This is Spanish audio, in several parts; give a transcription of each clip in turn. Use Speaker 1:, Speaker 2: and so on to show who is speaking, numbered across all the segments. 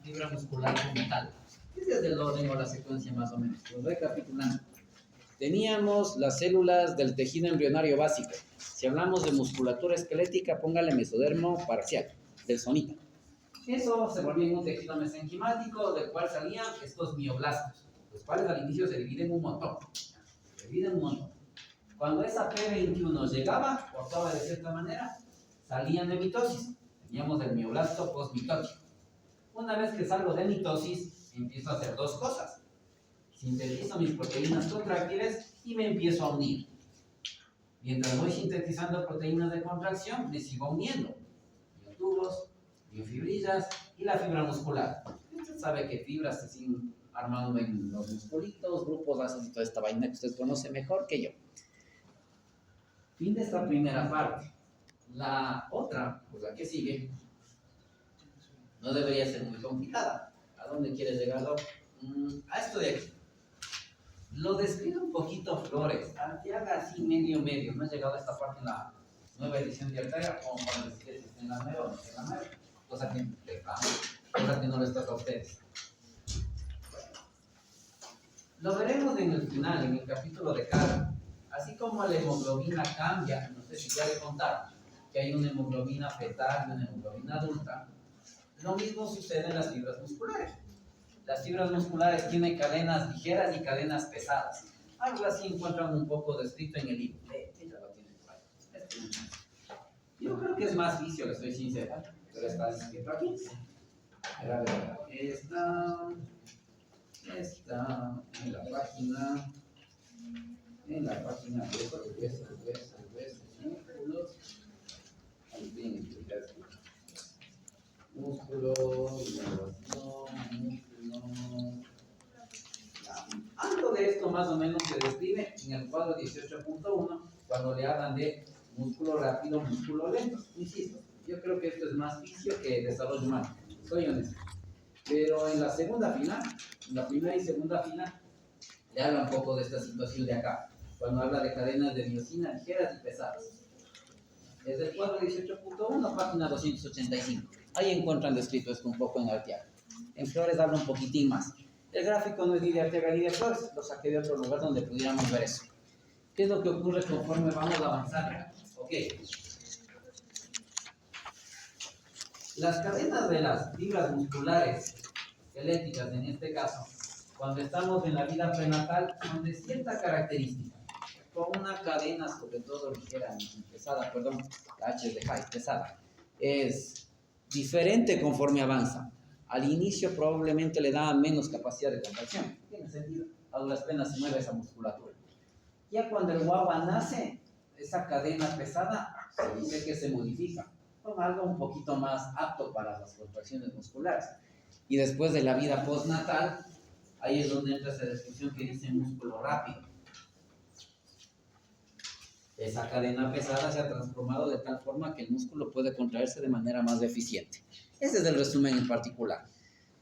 Speaker 1: fibra muscular como tal. Ese es el orden o la secuencia más o menos. Pues recapitulando. Teníamos las células del tejido embrionario básico. Si hablamos de musculatura esquelética, póngale mesodermo parcial, del sonita. Eso se volvió en un tejido mesenquimático, del cual salían estos mioblastos, los cuales al inicio se dividen un montón. Cuando esa P21 llegaba, o actuaba de cierta manera, salían de mitosis. Teníamos el mioblasto postmitótico. Una vez que salgo de mitosis, empiezo a hacer dos cosas. Sintetizo mis proteínas contráctiles y me empiezo a unir. Mientras voy sintetizando proteínas de contracción, me sigo uniendo. Miotubos, miofibrillas y la fibra muscular. Usted sabe que fibras se siguen armando en los musculitos, grupos ácidos y toda esta vaina que usted conoce mejor que yo. Fin de esta primera parte. La otra, pues la que sigue, no debería ser muy complicada. ¿A dónde quiere llegarlo? A esto de aquí. Lo describe un poquito Flores. Arteaga así medio. No he llegado a esta parte en la nueva edición de Arteaga, como para decir que está en la nueva o no está en la nueva. Cosa que no les toca a ustedes. Lo veremos en el final, en el capítulo de carga. Así como la hemoglobina cambia, no sé si ya le contaron que hay una hemoglobina fetal y una hemoglobina adulta, lo mismo sucede en las fibras musculares. Las fibras musculares tienen cadenas ligeras y cadenas pesadas. Algo así encuentran un poco descrito en el libro. Ella lo tiene por ahí. Yo creo que es más vicio, le soy sincera, pero está escrito aquí. Está en la página. En la página músculos. Ahí tienen explicadas. Músculo, algo de esto más o menos se describe en el cuadro 18.1 cuando le hablan de músculo rápido, músculo lento. Insisto, yo creo que esto es más vicio que desarrollo humano, soy honesto. Pero en la segunda fila, en la primera y segunda fila, le habla un poco de esta situación de acá, cuando habla de cadenas de miosina ligeras y pesadas. Es el cuadro 18.1, página 285. Ahí encuentran descrito esto un poco en Arteaga. En Flores habla un poquitín más. El gráfico no es ni de Arteaga ni de Flores, lo saqué de otro lugar donde pudiéramos ver eso. ¿Qué es lo que ocurre conforme vamos avanzando? Ok. Las cadenas de las fibras musculares esqueléticas, en este caso, cuando estamos en la vida prenatal, son de cierta característica. Con una cadena, sobre todo ligera, pesada, perdón, la H es de high, pesada, es diferente conforme avanza. Al inicio probablemente le da menos capacidad de contracción. Tiene sentido. A duras penas se mueve esa musculatura. Ya cuando el guagua nace, esa cadena pesada se dice que se modifica con algo un poquito más apto para las contracciones musculares. Y después de la vida postnatal, ahí es donde entra esa descripción que dice músculo rápido. Esa cadena pesada se ha transformado de tal forma que el músculo puede contraerse de manera más eficiente. Ese es el resumen en particular.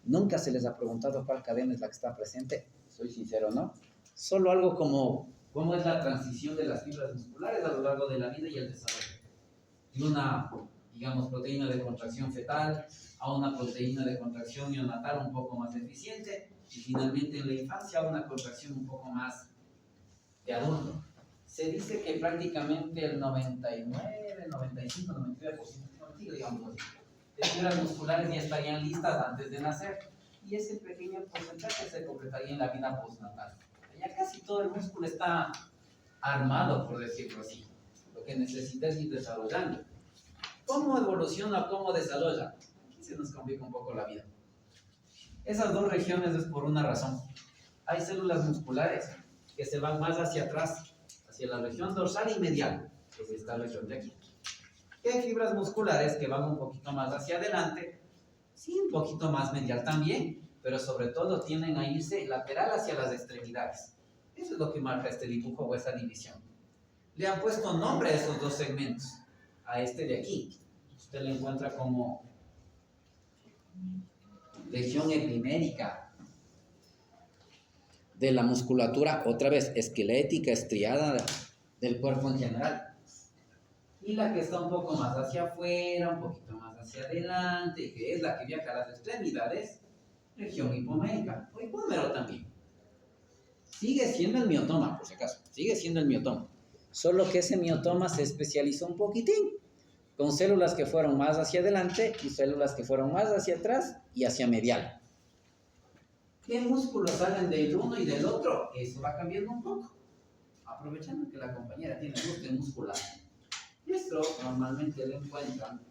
Speaker 1: Nunca se les ha preguntado cuál cadena es la que está presente, soy sincero, ¿no? Solo algo como cómo es la transición de las fibras musculares a lo largo de la vida y el desarrollo. De una, digamos, proteína de contracción fetal a una proteína de contracción neonatal un poco más eficiente y finalmente en la infancia a una contracción un poco más de adulto. Se dice que prácticamente el 99, 95, 99%, digamos así, de fibras musculares ya estarían listas antes de nacer y ese pequeño porcentaje se completaría en la vida postnatal. Ya casi todo el músculo está armado, por decirlo así. Lo que necesita es ir desarrollando. ¿Cómo evoluciona? ¿Cómo desarrolla? Aquí se nos complica un poco la vida. Esas dos regiones es por una razón. Hay células musculares que se van más hacia atrás, hacia la región dorsal y medial, que es esta región de aquí. Y hay fibras musculares que van un poquito más hacia adelante, sí, un poquito más medial también, pero sobre todo tienden a irse lateral hacia las extremidades. Eso es lo que marca este dibujo o esta división. Le han puesto nombre a esos dos segmentos, a este de aquí. Usted lo encuentra como región epimérica de la musculatura, otra vez, esquelética, estriada del cuerpo en general. Y la que está un poco más hacia afuera, un poquito más hacia adelante, que es la que viaja a las extremidades, región hipomérica, o hipómero también. Sigue siendo el miotoma, por si acaso, sigue siendo el miotoma. Solo que ese miotoma se especializó un poquitín, con células que fueron más hacia adelante y células que fueron más hacia atrás y hacia medial. ¿Qué músculos salen del uno y del otro? Eso va cambiando un poco. Aprovechando que la compañera tiene gusto muscular. Esto normalmente lo encuentran.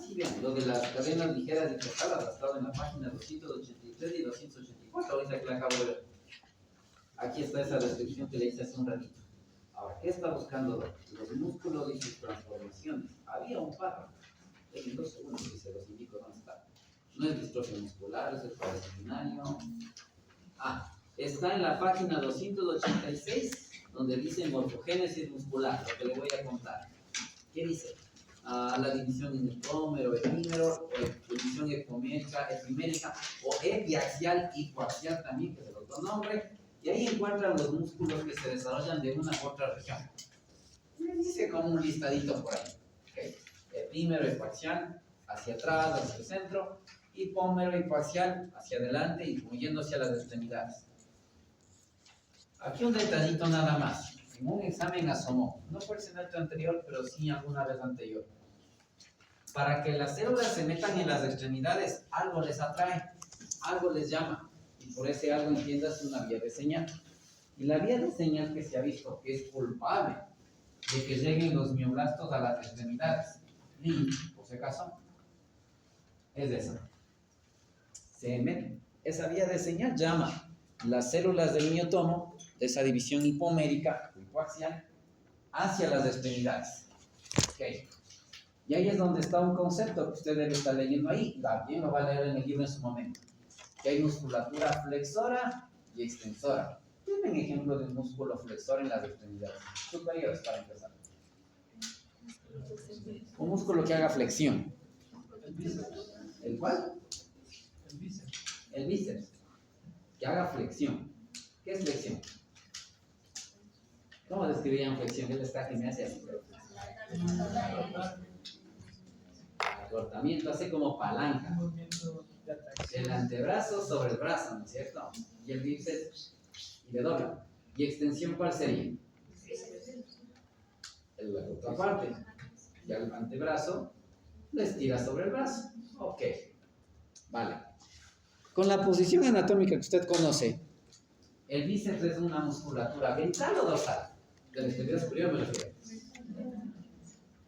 Speaker 1: Sí, bien, lo de las cadenas ligeras y pesadas ha estado en la página 283 y 284, ahorita que la acabo de ver. Aquí está esa descripción que le hice hace un ratito. Ahora, ¿qué está buscando? Los músculos y sus transformaciones. Había un párrafo. En 2 segundos y se los indico dónde está. No es distrofia muscular, es el parasitario. Está en la página 286, donde dice morfogénesis muscular, lo que le voy a contar. ¿Qué dice? La división en hipómero, epímero, o división epimérica, o epiaxial y coaxial también, que es el otro nombre. Y ahí encuentran los músculos que se desarrollan de una u otra región. Me dice como un listadito por ahí. Okay. Epímero y coaxial hacia atrás, hacia el centro. Hipómero y coaxial hacia adelante y fluyendo hacia las extremidades. Aquí un detallito nada más. En un examen asomó, no fue el semestre anterior, pero sí alguna vez anterior. Para que las células se metan en las extremidades, algo les atrae, algo les llama. Y por ese algo entiendas una vía de señal. Y la vía de señal que se ha visto que es culpable de que lleguen los mioblastos a las extremidades, y por si acaso, es esa. Esa vía de señal llama las células del miotomo, de esa división hipomérica o hipoaxial, hacia las extremidades. Okay. Y ahí es donde está un concepto que usted debe estar leyendo ahí. También lo va a leer en el libro en su momento. Que hay musculatura flexora y extensora. Tienen ejemplo de músculo flexor en las extremidades superiores para empezar. Un músculo que haga flexión. ¿El cuál? El bíceps. Que haga flexión. ¿Qué es flexión? ¿Cómo describirían flexión? Él está que me hace así. Acortamiento, hace como palanca. El antebrazo sobre el brazo, ¿no es cierto? Y el bíceps y le dobla. ¿Y extensión cuál sería? La otra parte. Y el antebrazo lo estira sobre el brazo. Ok. Vale. Con la posición anatómica que usted conoce, el bíceps es una musculatura ventral o dorsal. De la extremidad superior me refiero.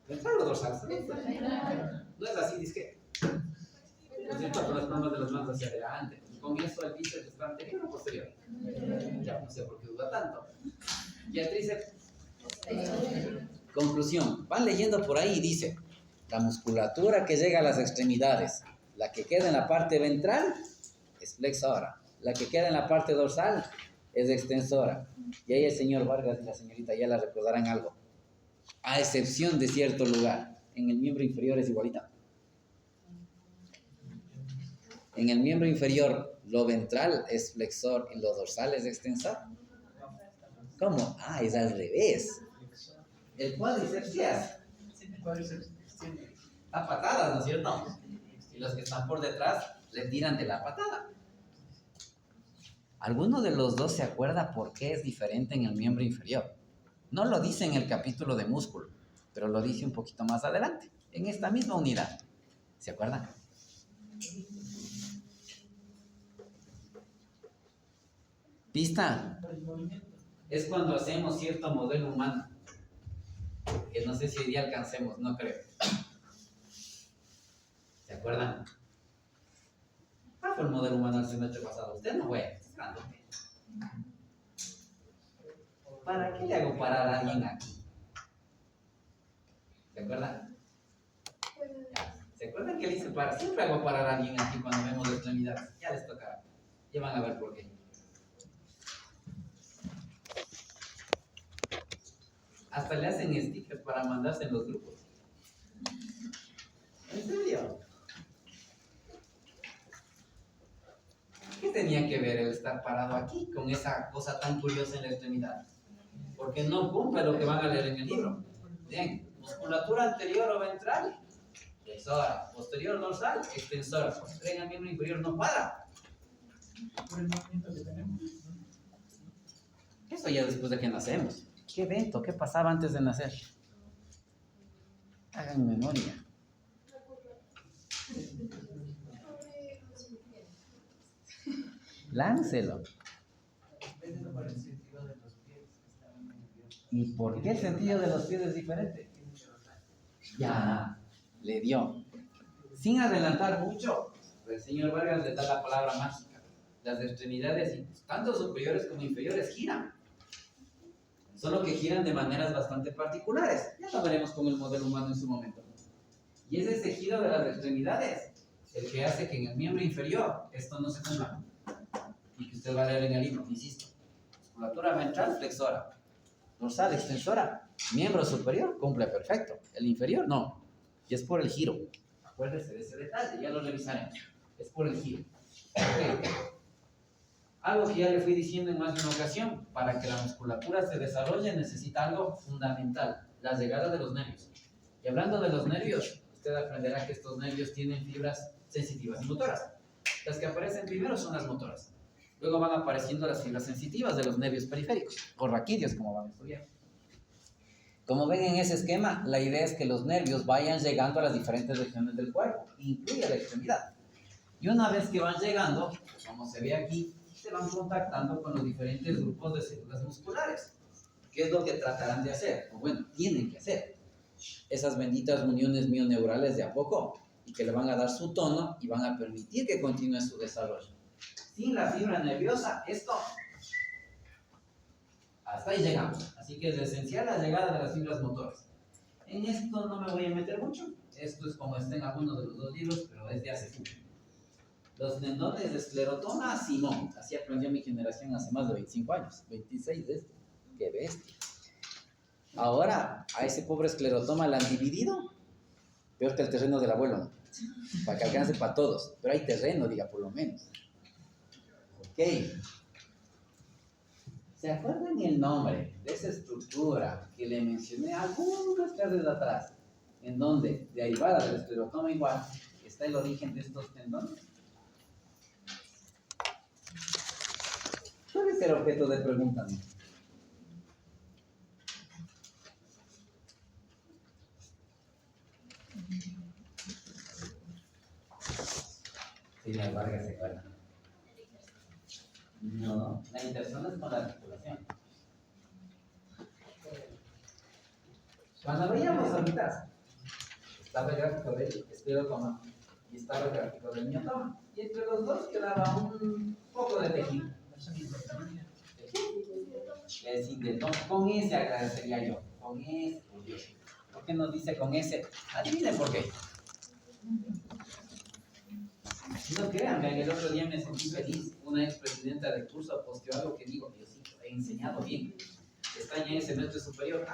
Speaker 1: ¿Ventral o dorsal? No es así, dice que. Por cierto, con las palmas de las manos hacia adelante. Y con eso el bíceps está anterior o posterior. Ya no sé por qué duda tanto. Y el tríceps. Conclusión. Van leyendo por ahí y dice: la musculatura que llega a las extremidades, la que queda en la parte ventral, es flexora. La que queda en la parte dorsal es extensora. Y ahí el señor Vargas y la señorita ya la recordarán algo. A excepción de cierto lugar. En el miembro inferior es igualita. En el miembro inferior, lo ventral es flexor y lo dorsal es extensor. ¿Cómo? Es al revés. El cuádriceps, ¿qué hace? Da patadas, ¿no es cierto? Y los que están por detrás le tiran de la patada. ¿Alguno de los dos se acuerda por qué es diferente en el miembro inferior? No lo dice en el capítulo de músculo, pero lo dice un poquito más adelante, en esta misma unidad. ¿Se acuerdan? Pista. Es cuando hacemos cierto modelo humano, que no sé si hoy día alcancemos, no creo. ¿Se acuerdan? Fue el modelo humano el semestre pasado. Usted no fue. ¿Para qué le hago parar a alguien aquí? ¿Se acuerdan? ¿Se acuerdan que le hice parar? Siempre hago parar a alguien aquí cuando vemos la extremidad. Ya les toca. Ya van a ver por qué. Hasta le hacen stickers para mandarse en los grupos. ¿En serio? ¿Qué tenía que ver el estar parado aquí con esa cosa tan curiosa en la extremidad? Porque no cumple lo que van a leer en el libro. Bien, musculatura anterior o ventral, flexora, posterior dorsal, extensora. Posterior en el miembro inferior no para.
Speaker 2: Por el movimiento que tenemos.
Speaker 1: Eso ya después de que nacemos. ¿Qué evento? ¿Qué pasaba antes de nacer? Hagan memoria. Láncelo. ¿Y por qué el sentido de los pies es diferente? Ya, le dio. Sin adelantar mucho, el señor Vargas le da la palabra mágica. Las extremidades, tanto superiores como inferiores, giran. Solo que giran de maneras bastante particulares. Ya lo veremos con el modelo humano en su momento. Y es ese giro de las extremidades el que hace que en el miembro inferior esto no se cumpla. Y que usted va a leer en el libro, insisto. Musculatura ventral, flexora. Dorsal, extensora. Miembro superior, cumple perfecto. El inferior, no. Y es por el giro. Acuérdese de ese detalle, ya lo revisaremos. Es por el giro. Okay. Algo que ya le fui diciendo en más de una ocasión, para que la musculatura se desarrolle necesita algo fundamental, la llegada de los nervios. Y hablando de los nervios, usted aprenderá que estos nervios tienen fibras sensitivas y motoras. Las que aparecen primero son las motoras. Luego van apareciendo las fibras sensitivas de los nervios periféricos, o raquídeos, como van a estudiar. Como ven en ese esquema, la idea es que los nervios vayan llegando a las diferentes regiones del cuerpo, incluye la extremidad. Y una vez que van llegando, como se ve aquí, se van contactando con los diferentes grupos de células musculares. ¿Qué es lo que tratarán de hacer? O bueno, tienen que hacer. Esas benditas uniones mioneurales de a poco, y que le van a dar su tono y van a permitir que continúe su desarrollo. Sin la fibra nerviosa, esto, hasta ahí llegamos. Así que es esencial la llegada de las fibras motoras. En esto no me voy a meter mucho. Esto es como está en algunos de los dos libros, pero es de hace mucho. Los tendones de esclerotoma, Simón. Así aprendió mi generación hace más de 25 años. 26 de esto. ¡Qué bestia! Ahora, a ese pobre esclerotoma la han dividido. Peor que el terreno del abuelo, ¿no? Para que alcance para todos. Pero hay terreno, diga, por lo menos. Ok. ¿Se acuerdan el nombre de esa estructura que le mencioné algunas clases atrás? En donde, derivada del esclerotoma igual, está el origen de estos tendones. Puede ser objeto de pregunta, ¿no? Señor Vargas se acuerda. No, la intención es con la articulación. Cuando veíamos ahorita, estaba el gráfico del esclerotoma y estaba el gráfico del miotoma. Y entre los dos quedaba un poco de tejido. Es indetón. Con ese agradecería yo. Con ese, por Dios. ¿Por qué nos dice con ese? Adivinen por qué. No crean, vean, el otro día me sentí feliz. Una expresidenta del curso posteó algo que digo, Diosito, he enseñado bien. Están ya en semestre superior.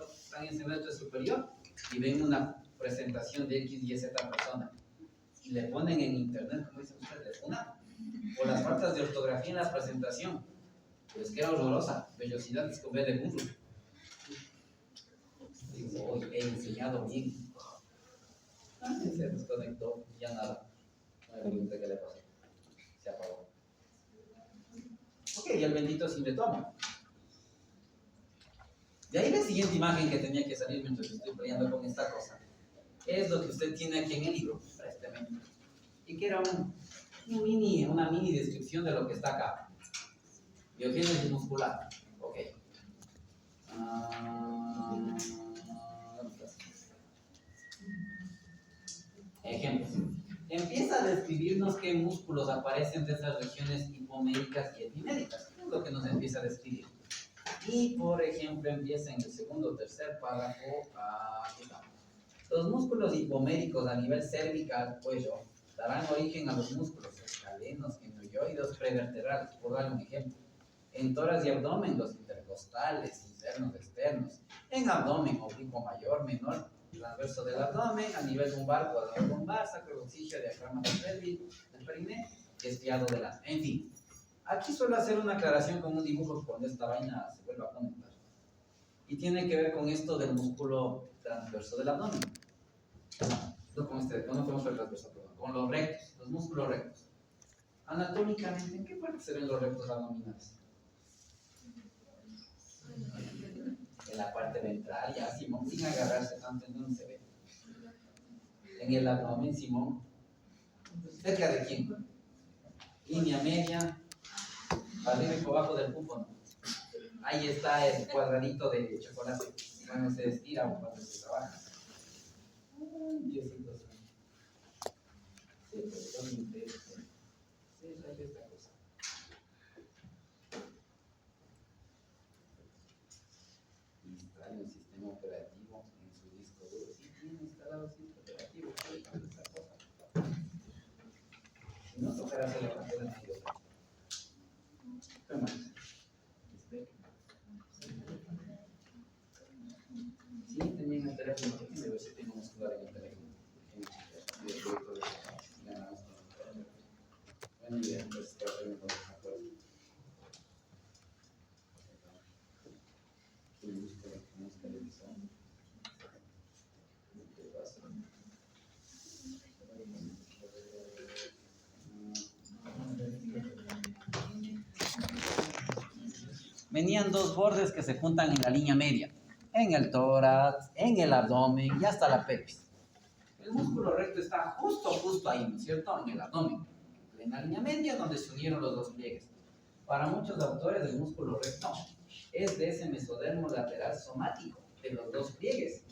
Speaker 1: Están en semestre superior y ven una presentación de X y Z persona. Y le ponen en internet, como dicen ustedes, o las faltas de ortografía en la presentación. Pues que era horrorosa. Vellosidades con B de burro. Digo, hoy he enseñado bien. Se desconectó, ya nada. No me pregunté qué le pasó. Se apagó. Ok, y el bendito sindetoma. De ahí la siguiente imagen que tenía que salir mientras estoy peleando con esta cosa es lo que usted tiene aquí en el libro, présteme. Y que era una mini descripción de lo que está acá. Biogénesis muscular. Ok. Ejemplos. Empieza a describirnos qué músculos aparecen de esas regiones hipoméricas y epiméricas. Es lo que nos empieza a describir. Y, por ejemplo, empieza en el segundo o tercer párrafo. Aquí estamos. Los músculos hipoméricos a nivel cervical, cuello, darán origen a los músculos escalenos, gemioides, prevertebrales, por dar un ejemplo. En tórax y abdomen, los intercostales, internos, externos. En abdomen, oblicuo mayor, menor, transverso del abdomen, a nivel lumbar, cuadrador lumbar, sacrococcigio, diafragma del pelvis, del periné, estriado del ano. En fin, aquí suelo hacer una aclaración con un dibujo cuando esta vaina se vuelva a conectar. Y tiene que ver con esto del músculo transverso del abdomen. no con este, no con el transversal, perdón, con los rectos, los músculos rectos. Anatómicamente, ¿en qué parte se ven los rectos abdominales? En la parte ventral, ya, Simón, sin agarrarse tanto, ¿en dónde se ve? En el abdomen, Simón. ¿Cerca de quién? Línea media, arriba y por abajo del púpano. Ahí está el cuadradito de chocolate. Cuando se estira o cuando se trabaja. Ay, Diosito santo. Sí, totalmente. Sí, hay esta cosa. Instale un sistema operativo en su disco duro. Sí, tiene instalado sistema operativo. Esta cosa. Si no, tocará hacer la parte de medio. ¿Qué más? Sí, también el teléfono. Déjenme ver si tengo muscular en el teléfono. Buena idea, entonces para ver mejor de acuerdo. ¿Qué músculo? ¿Qué músculo que son? ¿Qué pasa? Venían dos bordes que se juntan en la línea media, en el tórax, en el abdomen y hasta la pelvis. El músculo recto está justo ahí, ¿no es cierto? En el abdomen, en la línea media donde se unieron los dos pliegues. Para muchos autores el músculo recto es de ese mesodermo lateral somático, de los dos pliegues.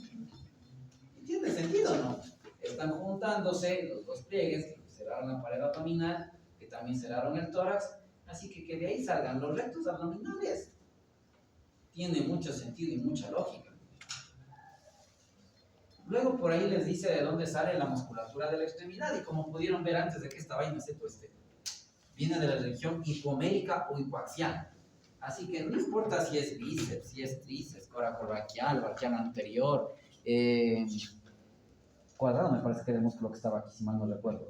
Speaker 1: ¿Y tiene sentido, no? Están juntándose los dos pliegues que cerraron la pared abdominal, que también cerraron el tórax, así que de ahí salgan los rectos abdominales. Tiene mucho sentido y mucha lógica. Luego por ahí les dice de dónde sale la musculatura de la extremidad, y como pudieron ver antes de que esta vaina se tueste, viene de la región hipomérica o hipoaxial. Así que no importa si es bíceps, si es tríceps, coracoraquial, braquial anterior, cuadrado me parece que era el músculo que estaba aquí, si mal no recuerdo.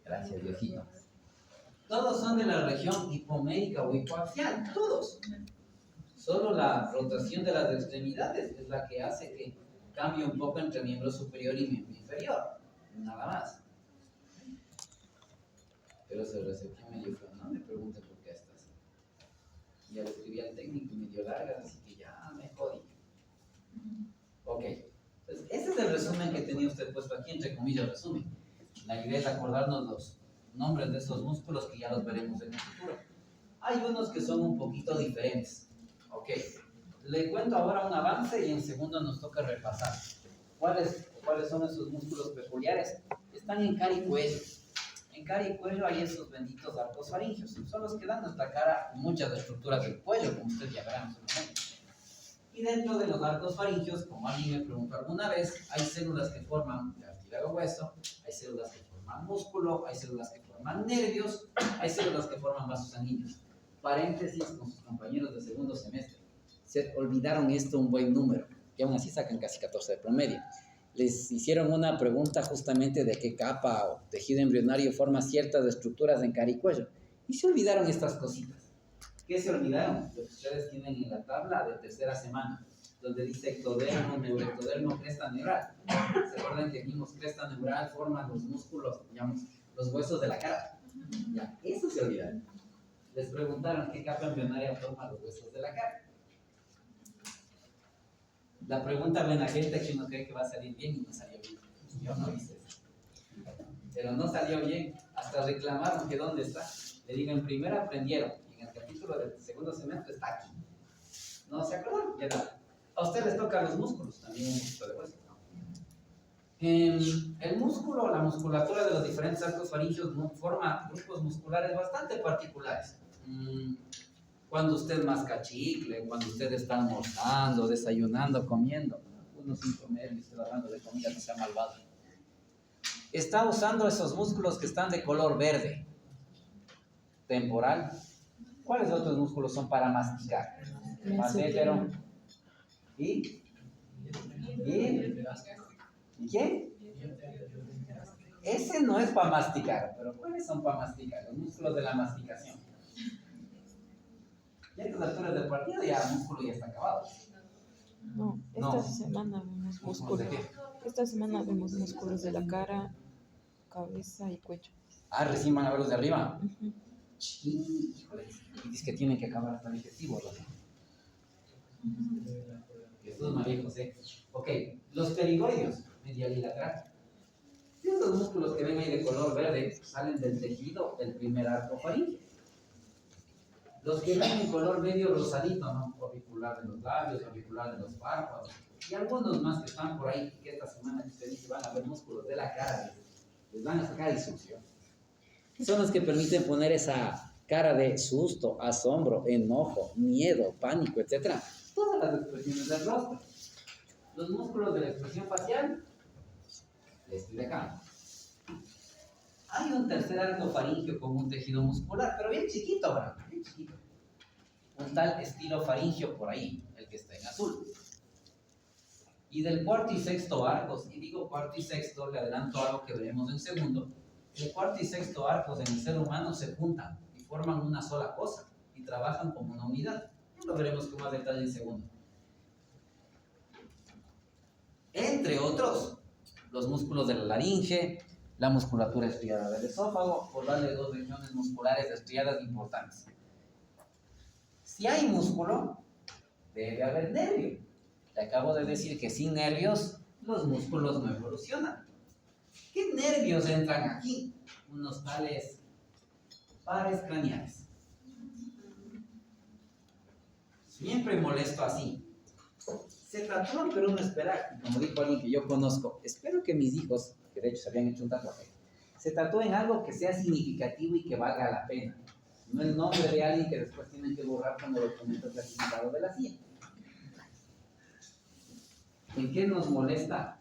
Speaker 1: Gracias, Diosito. Todos son de la región hipomérica o hipoaxial, todos. Solo la rotación de las extremidades es la que hace que cambie un poco entre miembro superior y miembro inferior. Nada más. Pero se recepción medio feo. No me pregunte por qué estás. Ya le escribí al técnico medio larga, así que ya me jodí. Ok. Pues ese es el resumen que tenía usted puesto aquí, entre comillas, resumen. La idea es acordarnos los nombres de esos músculos que ya los veremos en el futuro. Hay unos que son un poquito diferentes. Ok. Le cuento ahora un avance y en segundo nos toca repasar. ¿Cuáles son esos músculos peculiares? Están en cara y cuello. En cara y cuello hay esos benditos arcos faringios. Son los que dan a nuestra cara muchas estructuras del cuello, como usted ya verá en su momento. Y dentro de los arcos faringios, como alguien me preguntó alguna vez, hay células que forman cartílago hueso, hay células que forman músculo, hay células que forman nervios, hay células que forman vasos sanguíneos. Paréntesis con sus compañeros de segundo semestre. Se olvidaron esto un buen número, y aún así sacan casi 14 de promedio. Les hicieron una pregunta justamente de qué capa o tejido embrionario forma ciertas estructuras en cara y cuello. Y se olvidaron estas cositas. ¿Qué se olvidaron? Lo que ustedes tienen en la tabla de tercera semana, donde dice ectodermo, neuroectodermo, cresta neural. ¿Se acuerdan que vimos cresta neural forman los músculos, digamos, los huesos de la cara? Ya, eso se olvidaron. Les preguntaron qué capa embrionaria forma los huesos de la cara. La pregunta buena gente que uno cree que va a salir bien y no salió bien. Yo no hice eso. Pero no salió bien. Hasta reclamaron que dónde está. Le digo, en primera aprendieron. Y en el capítulo del segundo semestre está aquí. ¿No se acuerdan? Ya nada. A ustedes les tocan los músculos. También un poquito de hueso, ¿no? El músculo, la musculatura de los diferentes arcos faringios forma grupos musculares bastante particulares. Cuando usted masca chicle, cuando usted está almorzando, desayunando, comiendo, uno sin comer y usted hablando de comida, no sea malvado. Está usando esos músculos que están de color verde, temporal. ¿Cuáles otros músculos son para masticar? Mastétero. ¿Y qué? Ese no es para masticar, pero ¿cuáles son para masticar? Los músculos de la masticación. Ya a estas alturas del partido ya el músculo ya está acabado.
Speaker 3: No,
Speaker 1: No.
Speaker 3: esta semana vemos músculos.
Speaker 1: ¿De qué?
Speaker 3: Esta semana vemos músculos de la cara, cabeza y cuello.
Speaker 1: Ah, recién van a ver los de arriba.
Speaker 3: Ujú.
Speaker 1: Híjole, y dice que tienen que acabar hasta digestivo, ¿no? Jesús María José. Ok, los pterigoides, medial y lateral. Estos músculos que ven ahí de color verde salen del tejido del primer arco faríngeo. Los que ven en color medio rosadito, ¿no? Auricular de los labios, auricular de los párpados. Y algunos más que están por ahí, que esta semana ustedes van a ver músculos de la cara, les van a sacar el sucio. Son los que permiten poner esa cara de susto, asombro, enojo, miedo, pánico, etc. Todas las expresiones del rostro. Los músculos de la expresión facial, les estoy dejando. Hay un tercer arco faríngeo con un tejido muscular, pero bien chiquito, ¿verdad? Bien chiquito. Un tal estilofaringio por ahí, el que está en azul. Y del cuarto y sexto arcos, y digo cuarto y sexto, le adelanto algo que veremos en segundo. El cuarto y sexto arcos en el ser humano se juntan y forman una sola cosa y trabajan como una unidad. Lo veremos con más detalle en segundo. Entre otros, los músculos de la laringe, la musculatura estriada del esófago, por darle dos regiones musculares estriadas importantes. Si hay músculo, debe haber nervio. Le acabo de decir que sin nervios, los músculos no evolucionan. ¿Qué nervios entran aquí? Unos tales pares craneales. Siempre molesto así. Se tatúan, pero uno espera, como dijo alguien que yo conozco, espero que mis hijos, que de hecho se habían hecho un tatuaje, se tatúen algo que sea significativo y que valga la pena. No el nombre de alguien que después tienen que borrar cuando el documento clasificado de la CIA. ¿En qué nos molesta?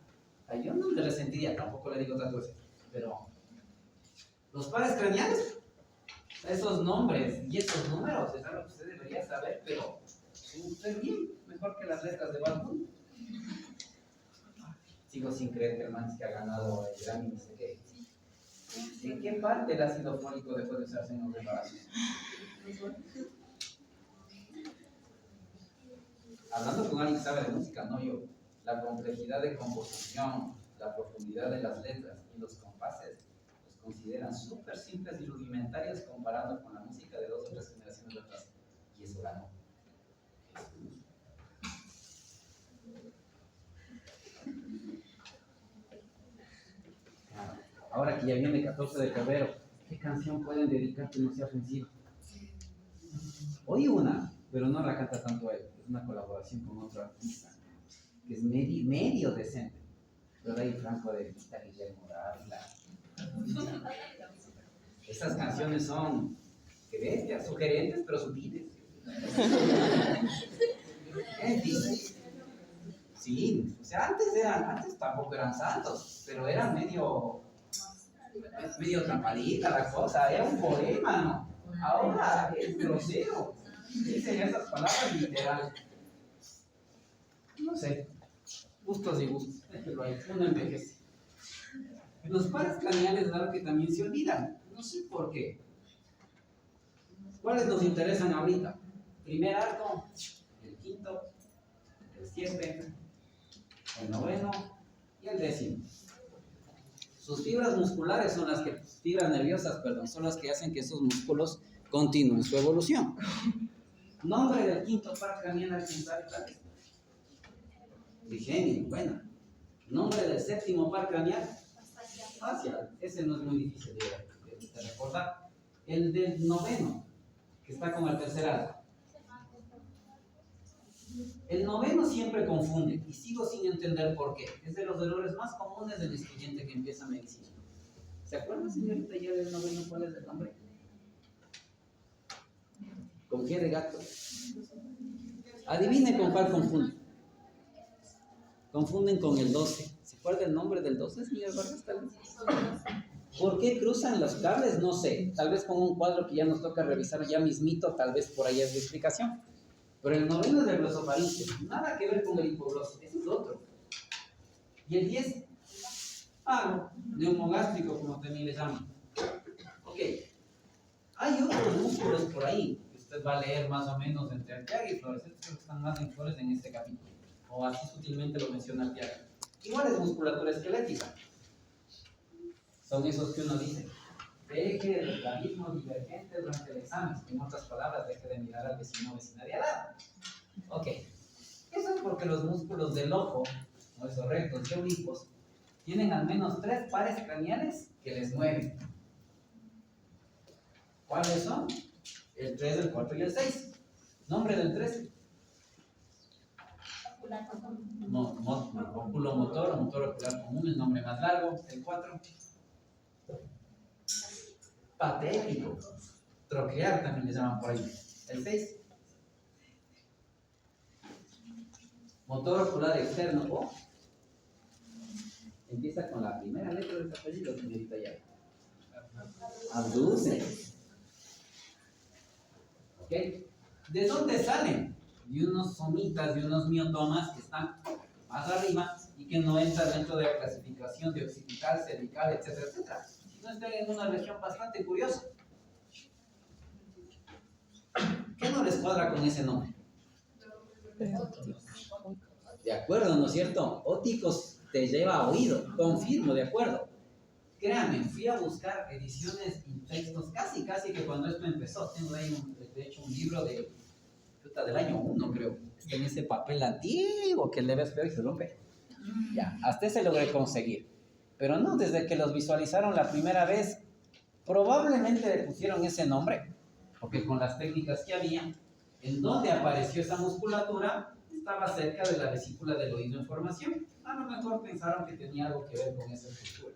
Speaker 1: Yo no me resentiría, tampoco le digo tatuaje, pero los pares craneales, esos nombres y esos números, es algo que usted debería saber, pero súper bien, mejor que las letras de Bad Bunny. Sigo sin creer que el man que ha ganado el Grammy, no sé qué. ¿En qué parte el ácido fólico dejó de usarse en los embarazos? Hablando con alguien que sabe de música, no yo. La complejidad de composición, la profundidad de las letras y los compases los consideran súper simples y rudimentarios comparando con la música de 2 o 3 generaciones atrás. Y eso ganó. Ahora que ya viene el 14 de febrero, ¿qué canción pueden dedicar que no sea ofensiva? Oí una, pero no la canta tanto él. Es una colaboración con otro artista, que es medio decente. Pero de ahí Franco de Vita, Guillermo Dávila. Estas canciones son, que bestias, sugerentes, pero sutiles. Sí, o sea, antes tampoco eran santos, pero eran medio tapadita la cosa, era un poema, ¿no? Ahora es grosero, dicen esas palabras literal. No sé, gustos y gustos, déjelo ahí, uno envejece. Los pares craneales es algo que también se olvidan, no sé por qué. ¿Cuáles nos interesan ahorita? Primer arco, el quinto, el 7, el 9 y el 10. Sus fibras musculares son las que, fibras nerviosas, perdón, son las que hacen que esos músculos continúen su evolución. Nombre del quinto par craneal, ¿quién sabe tal vez? Trigemio, bueno. Nombre del séptimo par craneal, facial. Ese no es muy difícil de recordar. El del 9, que está con el tercer arco. El 9 siempre confunde y sigo sin entender por qué. Es de los errores más comunes del estudiante que empieza medicina. ¿Se acuerdan, señorita, ya del 9 cuál es el nombre? ¿Con qué de gato? Adivine con cuál confunde. Confunden con el 12. ¿Se acuerda el nombre del 12, señor Vargas? Tal vez. ¿Por qué cruzan los cables? No sé. Tal vez con un cuadro que ya nos toca revisar ya mismito, tal vez por ahí es la explicación. Pero el 9 es del glosofaringeo, nada que ver con el hipogloso, ese es otro. Y el 10, neumogástrico, como también le llaman. Ok, hay otros músculos por ahí, que usted va a leer más o menos entre Arteaga y Flores, estos que están más en Flores en este capítulo. o así sutilmente lo menciona el diario. Igual es musculatura esquelética. Son esos que uno dice, deje de mecanismos divergentes durante el examen. En otras palabras, deje de mirar al vecino o vecina de al lado. Ok. Eso es porque los músculos del ojo, o esos rectos y oblicuos, tienen al menos 3 pares craneales que les mueven. ¿Cuáles son? El 3, el 4 y el 6. Nombre del 3. Oculomotor o motor ocular común, el nombre más largo. El 4. Patético. Troclear también le llaman por ahí. El 6. Motor ocular externo o empieza con la primera letra del apellido, señorita ya. Abduce. ¿Ok? ¿De dónde salen? De unos somitas, de unos miotomas que están más arriba y que no entran dentro de la clasificación de occipital, cervical, etcétera, etcétera. Sino están en una región bastante curiosa. ¿Qué no les cuadra con ese nombre? De acuerdo, ¿no es cierto? Óticos te lleva a oído, confirmo, de acuerdo. Créanme, fui a buscar ediciones y textos casi que cuando esto empezó. Tengo ahí, de hecho, un libro del año 1, creo. Está en ese papel antiguo que le ves feo y se rompe. Ya, hasta ese logré conseguir. Pero no, desde que los visualizaron la primera vez, probablemente le pusieron ese nombre, porque con las técnicas que había, en donde apareció esa musculatura, estaba cerca de la vesícula del oído en formación. A lo mejor pensaron que tenía algo que ver con esa estructura.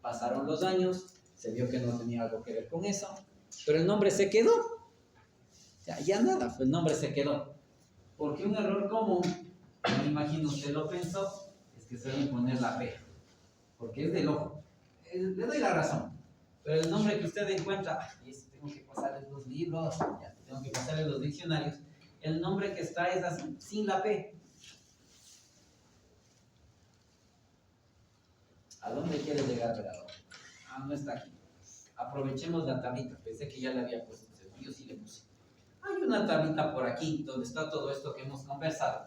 Speaker 1: Pasaron los años, se vio que no tenía algo que ver con eso, pero el nombre se quedó. Ya nada, el nombre se quedó. Porque un error común, me imagino usted lo pensó, es que suelen poner la P, porque es del ojo. Le doy la razón, pero el nombre que usted encuentra, tengo que pasarle los libros, ya, tengo que pasarle los diccionarios, el nombre que está es así, sin la P. ¿A dónde quiere llegar, velador? No está aquí. Aprovechemos la tablita, pensé que ya le había puesto, yo sí le puse. Hay una tablita por aquí donde está todo esto que hemos conversado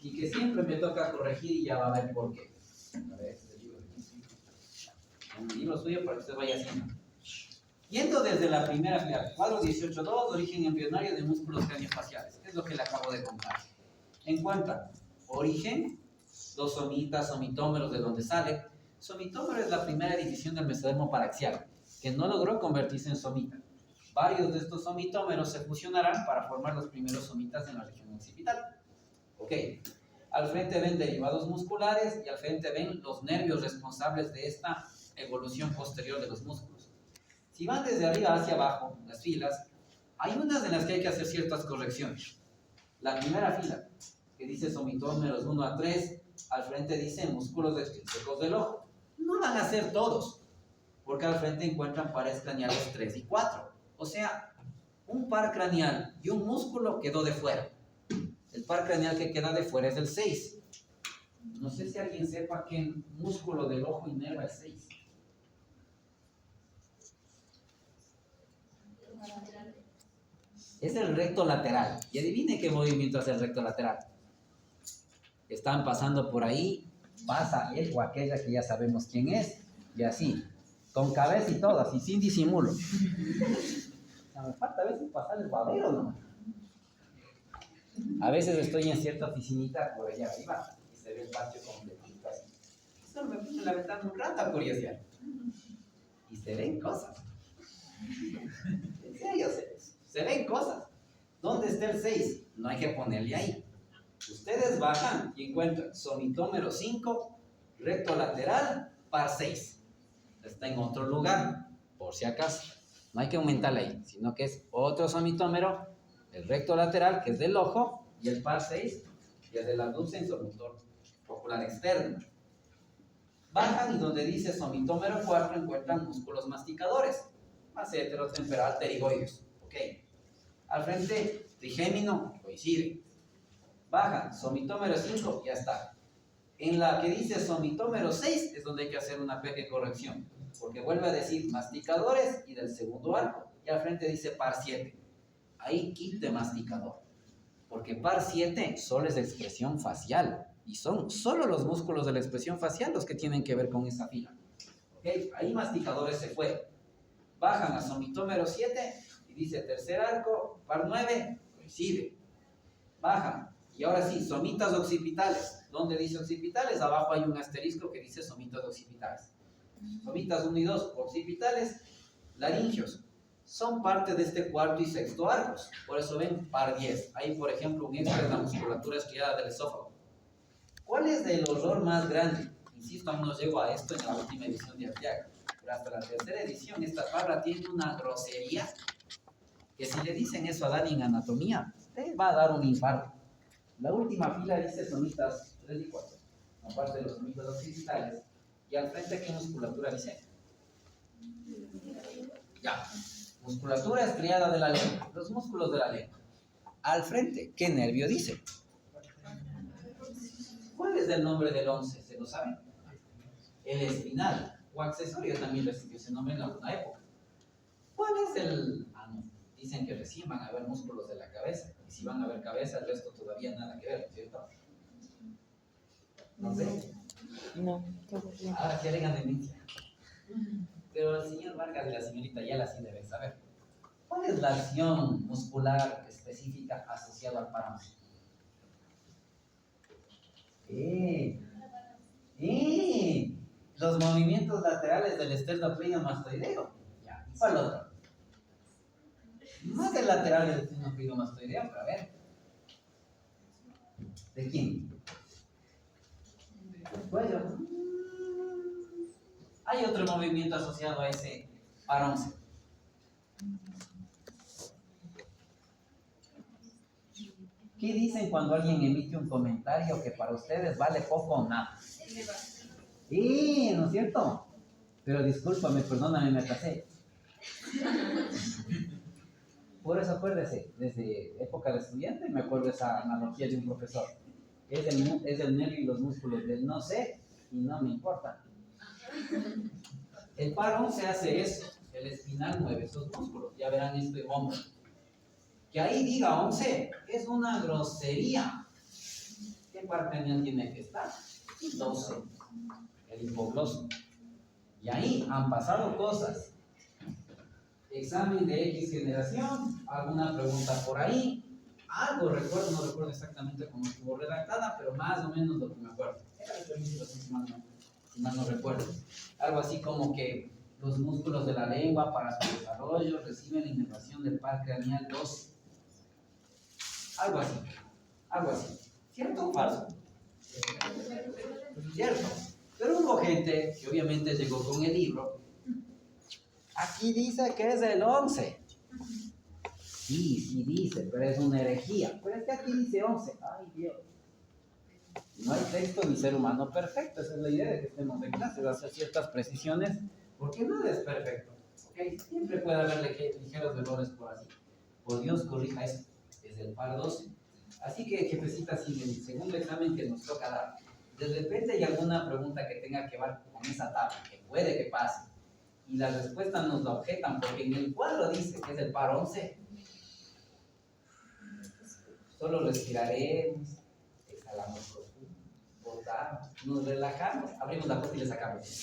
Speaker 1: y que siempre me toca corregir y ya va a ver por qué. A ver, este libro de un libro suyo para que usted vaya haciendo. Yendo desde la primera fila, cuadro 18.2, origen embrionario de músculos craniofaciales, es lo que le acabo de contar. Encuentra origen, los somitas, somitómeros de donde sale. Somitómero es la primera división del mesodermo paraxial, que no logró convertirse en somita. Varios de estos somitómeros se fusionarán para formar los primeros somitas en la región occipital. Ok. Al frente ven derivados musculares y al frente ven los nervios responsables de esta evolución posterior de los músculos. Si van desde arriba hacia abajo, las filas, hay unas en las que hay que hacer ciertas correcciones. La primera fila, que dice somitómeros 1 a 3, al frente dice músculos extrínsecos del ojo. No van a ser todos, porque al frente encuentran pares craneales 3 y 4. O sea, un par craneal y un músculo quedó de fuera. El par craneal que queda de fuera es el 6. No sé si alguien sepa qué músculo del ojo inerva el 6. Es el recto lateral. Y adivine qué movimiento hace el recto lateral. Están pasando por ahí, pasa él o aquella que ya sabemos quién es, y así, con cabeza y todo, así, sin disimulo. Me falta a veces pasar el babero, ¿no? A veces estoy en cierta oficinita por allá arriba y se ve el patio completito así. Solo me puse en la ventana un rato a curiosear. Y se ven cosas. En serio, se ven cosas. ¿Dónde está el 6? No hay que ponerle ahí. Ustedes bajan y encuentran somitómero 5, recto lateral, par 6. Está en otro lugar, por si acaso. No hay que aumentarle ahí, sino que es otro somitómero, el recto lateral, que es del ojo, y el par 6, y el del abducens o motor ocular externo. Bajan y donde dice somitómero 4 encuentran músculos masticadores, massetero, temporal, pterigoides. Ok. Al frente, trigémino, coincide. Bajan, somitómero 5, ya está. En la que dice somitómero 6 es donde hay que hacer una pequeña corrección, porque vuelve a decir masticadores y del segundo arco, y al frente dice par 7. Ahí quite masticador. Porque par 7 solo es de expresión facial. Y son solo los músculos de la expresión facial los que tienen que ver con esa fila. ¿Okay? Ahí masticadores se fue. Bajan a somitómero 7 y dice tercer arco, par 9, coincide. Bajan. Y ahora sí, somitas occipitales. ¿Dónde dice occipitales? Abajo hay un asterisco que dice somitas occipitales. Somitas 1 y 2, occipitales, laringios. Son parte de este cuarto y sexto arcos. Por eso ven par 10. Hay, por ejemplo, un extra en la musculatura estriada del esófago. ¿Cuál es el horror más grande? Insisto, aún no llego a esto en la última edición de Arteaga. Pero hasta la tercera edición, esta barra tiene una grosería que si le dicen eso a Dani en anatomía, te va a dar un infarto. La última fila dice somitas 3 y 4, aparte de los somitas occipitales. Y al frente, ¿qué musculatura dice? Ya. Musculatura estriada de la lengua, los músculos de la lengua. Al frente, ¿qué nervio dice? ¿Cuál es el nombre del 11? ¿Se lo saben? El espinal, o accesorio también recibió ese nombre en alguna época. ¿Cuál es el...? Ah, no. Dicen que recién van a haber músculos de la cabeza. Y si van a haber cabeza, el resto todavía nada que ver, ¿cierto? No sé.
Speaker 3: No, todo bien.
Speaker 1: Ahora que alegan demencia. Pero el señor Vargas y la señorita Ayala sí deben saber. ¿Cuál es la acción muscular específica asociada al páramo? Los movimientos laterales del esternocleidomastoideo. Ya. ¿Y cuál otro? No es el lateral del esternocleidomastoideo, pero a ver. ¿De quién? El cuello. Hay otro movimiento asociado a ese par 11. ¿Qué dicen cuando alguien emite un comentario que para ustedes vale poco o nada? Sí, ¿no es cierto? Pero discúlpame, perdóname, me atrasé. Por eso acuérdese, desde época de estudiante me acuerdo esa analogía de un profesor. Es el nervio y los músculos del no sé y no me importa. El par 11 hace eso, el espinal mueve esos músculos, ya verán esto en hombro. Que ahí diga 11 es una grosería. ¿Qué parte aneal tiene que estar? 12, el hipogloso. Y ahí han pasado cosas. Examen de X generación, alguna pregunta por ahí, algo recuerdo, no recuerdo exactamente cómo estuvo redactada, pero más o menos lo que me acuerdo. Era el permiso, si mal no recuerdo. Algo así como que los músculos de la lengua para su desarrollo reciben la inervación del par craneal 12. Algo así. ¿Cierto o falso? Cierto. Pero hubo gente que obviamente llegó con el libro. Aquí dice que es el 11. Sí dice, pero es una herejía. Pero es que aquí dice 11. Ay, Dios. No hay texto ni ser humano perfecto. Esa es la idea de que estemos en clase, de hacer ciertas precisiones, porque nada es perfecto. ¿Okay? Siempre puede haber ligeros errores por así. Por Dios, corrija eso. Es el par 12. Así que, jefecita, si en el segundo examen que nos toca dar, de repente hay alguna pregunta que tenga que ver con esa tabla, que puede que pase, y la respuesta nos la objetan, porque en el cuadro dice que es el par 11. Solo respiraremos, exhalamos profundo, botamos, nos relajamos, abrimos la puerta y le sacamos.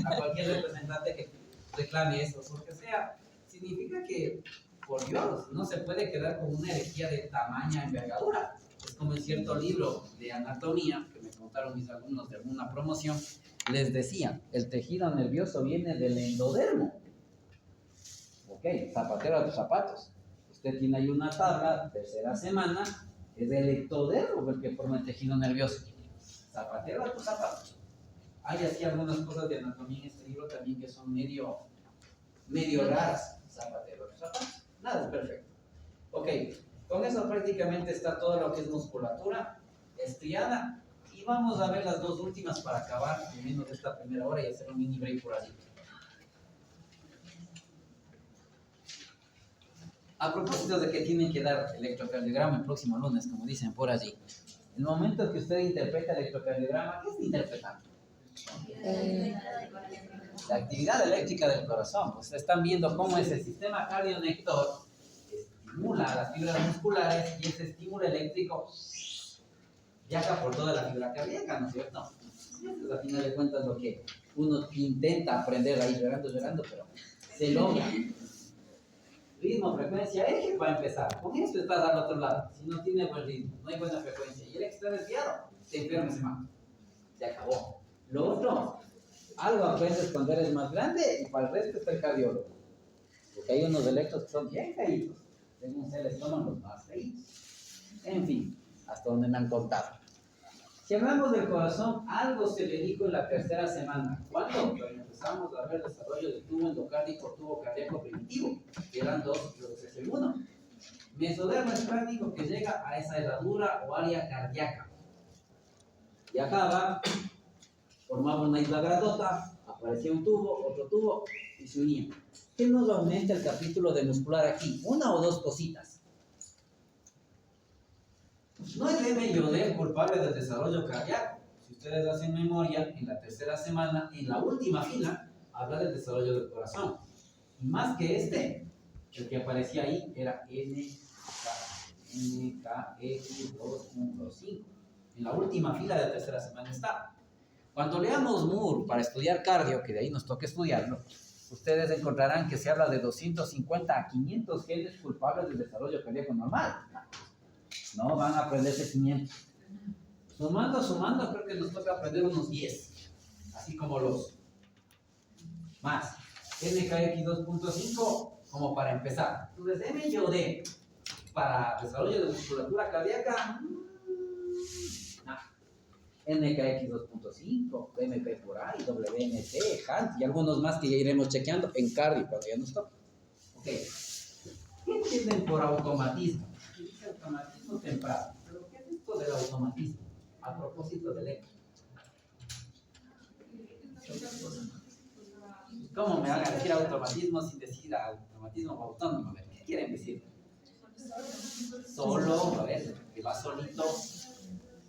Speaker 1: A cualquier representante que reclame eso, porque sea, significa que, por Dios, no se puede quedar con una herejía de tamaña envergadura. Es como en cierto libro de anatomía, que me contaron mis alumnos de alguna promoción, les decía, el tejido nervioso viene del endodermo. Ok, zapatero a tus zapatos. Usted tiene ahí una tabla, tercera semana, es el ectodermo el que forma el tejido nervioso. Zapatero a tus zapatos. Hay así algunas cosas de anatomía en este libro también que son medio raras. Zapatero a tus zapatos. Nada es perfecto. Ok, con eso prácticamente está todo lo que es musculatura estriada. Y vamos a ver las dos últimas para acabar al menos esta primera hora y hacer un mini break por allí. A propósito de que tienen que dar electrocardiograma el próximo lunes, como dicen por allí. El momento que usted interpreta el electrocardiograma, ¿qué está interpretando? La actividad eléctrica del corazón. Pues están viendo cómo es el sistema cardionector, estimula las fibras musculares y ese estímulo eléctrico viaja por toda la fibra cardíaca, ¿no es cierto? Entonces, a final de cuentas, lo que uno intenta aprender ahí llorando, pero se logra. Ritmo, frecuencia, eje para empezar. Con esto estás al otro lado. Si no tiene buen ritmo, no hay buena frecuencia y el eje está desviado, te enferma ese man. Se acabó. Lo otro, algo aprendes cuando eres más grande y para el resto está el cardiólogo. Porque hay unos electros que son bien feitos. Según se les toman los más feitos. En fin, hasta donde me han contado. Si hablamos del corazón, algo se le dijo en la tercera semana. ¿Cuándo? Cuando empezamos a ver el desarrollo del tubo endocárdico, tubo cardíaco primitivo, que eran dos, luego es el uno. Mesodermo esprácnico que llega a esa herradura o área cardíaca. Y acaba, formaba una isla grandota, aparecía un tubo, otro tubo, y se unían. ¿Qué nos aumenta el capítulo de muscular aquí? Una o dos cositas. No es M y OD culpable del desarrollo cardíaco. Si ustedes hacen memoria, en la tercera semana, en la última fila, habla del desarrollo del corazón. Y más que este, el que aparecía ahí era NKX2.5. En la última fila de tercera semana está. Cuando leamos Moore para estudiar cardio, que de ahí nos toca estudiarlo, ustedes encontrarán que se habla de 250 a 500 genes culpables del desarrollo cardíaco normal. No, van a aprenderse 500. Sumando, creo que nos toca aprender unos 10. Así como los más. NKX 2.5 como para empezar. Entonces, M y OD para desarrollo de musculatura cardíaca. NKX 2.5, BMP por ahí, WMT, HANT y algunos más que ya iremos chequeando en cardio cuando ya nos toque. Ok. ¿Qué entienden por automatismo? Dice automatismo temprano. ¿Pero qué es esto del automatismo? A propósito del eco. ¿Cómo me van a decir automatismo sin decir automatismo autónomo? A ver, ¿qué quieren decir? Solo, a ver, que va solito.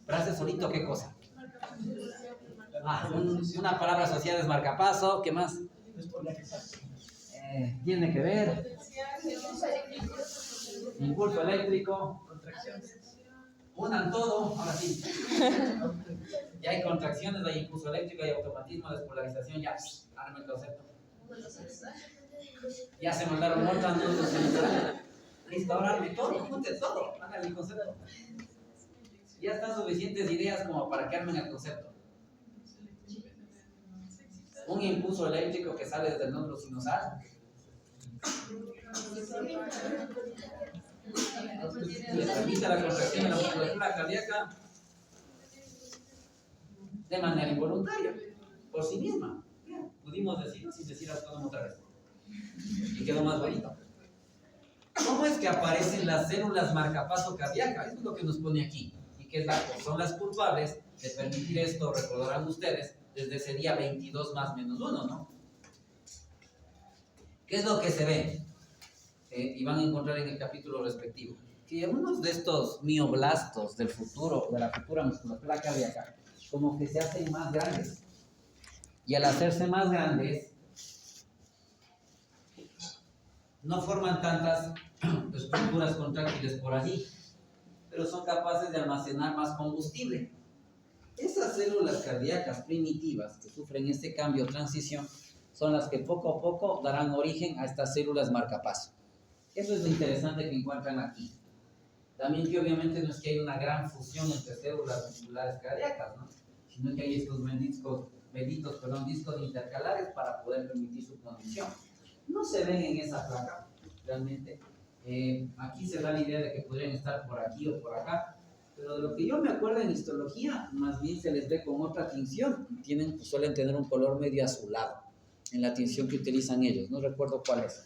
Speaker 1: Frase solito, ¿qué cosa? Una palabra asociada es marcapaso. ¿Qué más? Tiene que ver. Impulso eléctrico. Unan todo, ahora sí. Ya hay contracciones, hay impulso eléctrico, hay automatismo, despolarización, ya arma el concepto. Ya se mandaron muertas, no se mandaron. Listo, ahora arme todo, junte todo, hagan el concepto. Ya están suficientes ideas como para que armen el concepto. Un impulso eléctrico que sale desde el nódulo sinusal. Le permite la contracción de la musculatura cardíaca de manera involuntaria, por sí misma. Bien, pudimos decirlo sin decir autónomo otra vez. Y quedó más bonito. ¿Cómo es que aparecen las células marcapaso cardíacas? Eso es lo que nos pone aquí. Y que son las culpables de permitir esto, recordarán ustedes, desde ese día 22 más menos 1, ¿no? ¿Qué es lo que se ve? Y van a encontrar en el capítulo respectivo. Que algunos de estos mioblastos del futuro, de la futura musculatura cardíaca, como que se hacen más grandes. Y al hacerse más grandes, no forman tantas estructuras contráctiles por allí, pero son capaces de almacenar más combustible. Esas células cardíacas primitivas que sufren este cambio o transición son las que poco a poco darán origen a estas células marcapaso. Eso es lo interesante que encuentran aquí. También que obviamente no es que hay una gran fusión entre células musculares cardíacas, ¿no? Sino que hay estos discos intercalares para poder permitir su condición. No se ven en esa placa, realmente. Aquí se da la idea de que podrían estar por aquí o por acá, pero de lo que yo me acuerdo en histología, más bien se les ve con otra tinción. Suelen tener un color medio azulado en la tinción que utilizan ellos, no recuerdo cuál es.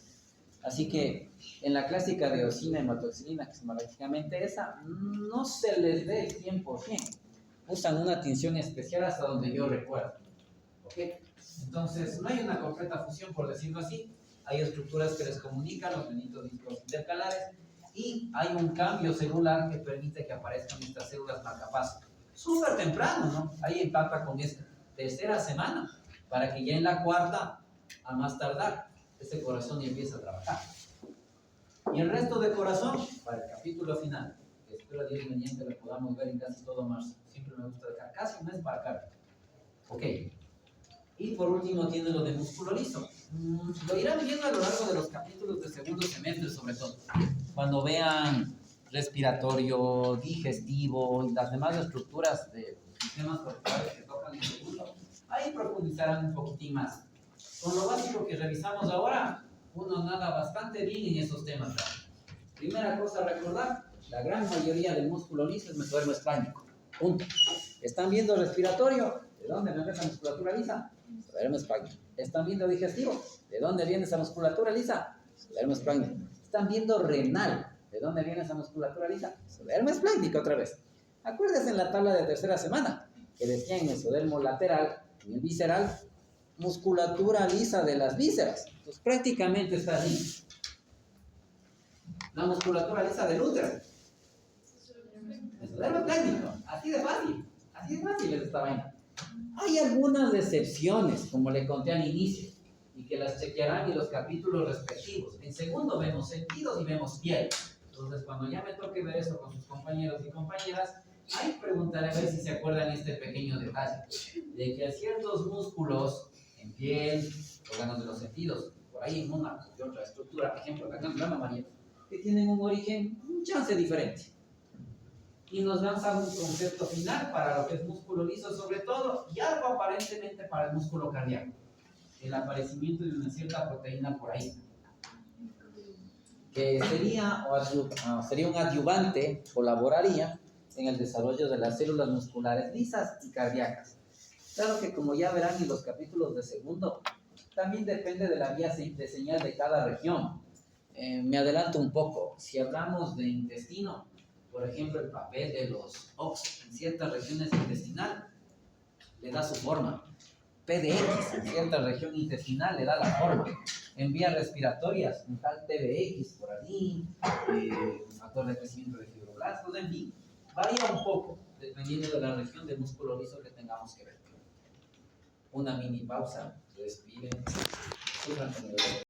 Speaker 1: Así que en la clásica de eosina y hematoxilina, que es básicamente esa, no se les ve el 100%. Usan una tinción especial hasta donde yo recuerdo. ¿Ok? Entonces, no hay una completa fusión, por decirlo así. Hay estructuras que les comunican, los benditos discos intercalares, y hay un cambio celular que permite que aparezcan estas células marcapaso. Súper temprano, ¿no? Ahí empata con esta tercera semana, para que ya en la cuarta, a más tardar, ese corazón ya empieza a trabajar. Y el resto de corazón para el capítulo final, que espero Dios mediante lo podamos ver en casi todo marzo. Siempre me gusta dejar casi un mes para acá. Ok. Y por último tiene lo de músculo liso. Lo irán viendo a lo largo de los capítulos del segundo semestre, sobre todo. Cuando vean respiratorio, digestivo y las demás estructuras de sistemas corporales que tocan en el segundo, ahí profundizarán un poquitín más. Con lo básico que revisamos ahora, uno nada bastante bien en esos temas. Primera cosa a recordar, la gran mayoría del músculo liso es mesodermo esplánico. Punto. ¿Están viendo respiratorio? ¿De dónde viene esa musculatura lisa? Mesodermo esplánico. ¿Están viendo digestivo? ¿De dónde viene esa musculatura lisa? Mesodermo esplánico. ¿Están viendo renal? ¿De dónde viene esa musculatura lisa? Mesodermo esplánico otra vez. Acuérdense en la tabla de tercera semana que decía en mesodermo lateral, en el visceral, musculatura lisa de las vísceras. Entonces prácticamente está ahí. La musculatura lisa del útero. Mesodermo esplánico. Así de fácil. Así de fácil es esta vaina. Hay algunas excepciones, como le conté al inicio, y que las chequearán en los capítulos respectivos. En segundo vemos sentidos y vemos piel. Entonces, cuando ya me toque ver eso con sus compañeros y compañeras, ahí preguntaré a ver si se acuerdan este pequeño detalle, de que hay ciertos músculos en piel, órganos de los sentidos, por ahí en una y otra estructura, por ejemplo, la glándula mamaria, que tienen un origen, un chance diferente. Y nos lanzan un concepto final para lo que es músculo liso sobre todo, y algo aparentemente para el músculo cardíaco, el aparecimiento de una cierta proteína por ahí, que sería un adyuvante, colaboraría en el desarrollo de las células musculares lisas y cardíacas. Claro que como ya verán en los capítulos de segundo, también depende de la vía de señal de cada región. Me adelanto un poco, si hablamos de intestino, por ejemplo, el papel de los OX en ciertas regiones intestinales le da su forma. PDX en cierta región intestinal le da la forma. En vías respiratorias, un tal TBX por ahí, un factor de crecimiento de fibroblastos, en fin, varía un poco dependiendo de la región de músculo liso que tengamos que ver. Una mini pausa, respiren, sufran con el dolor.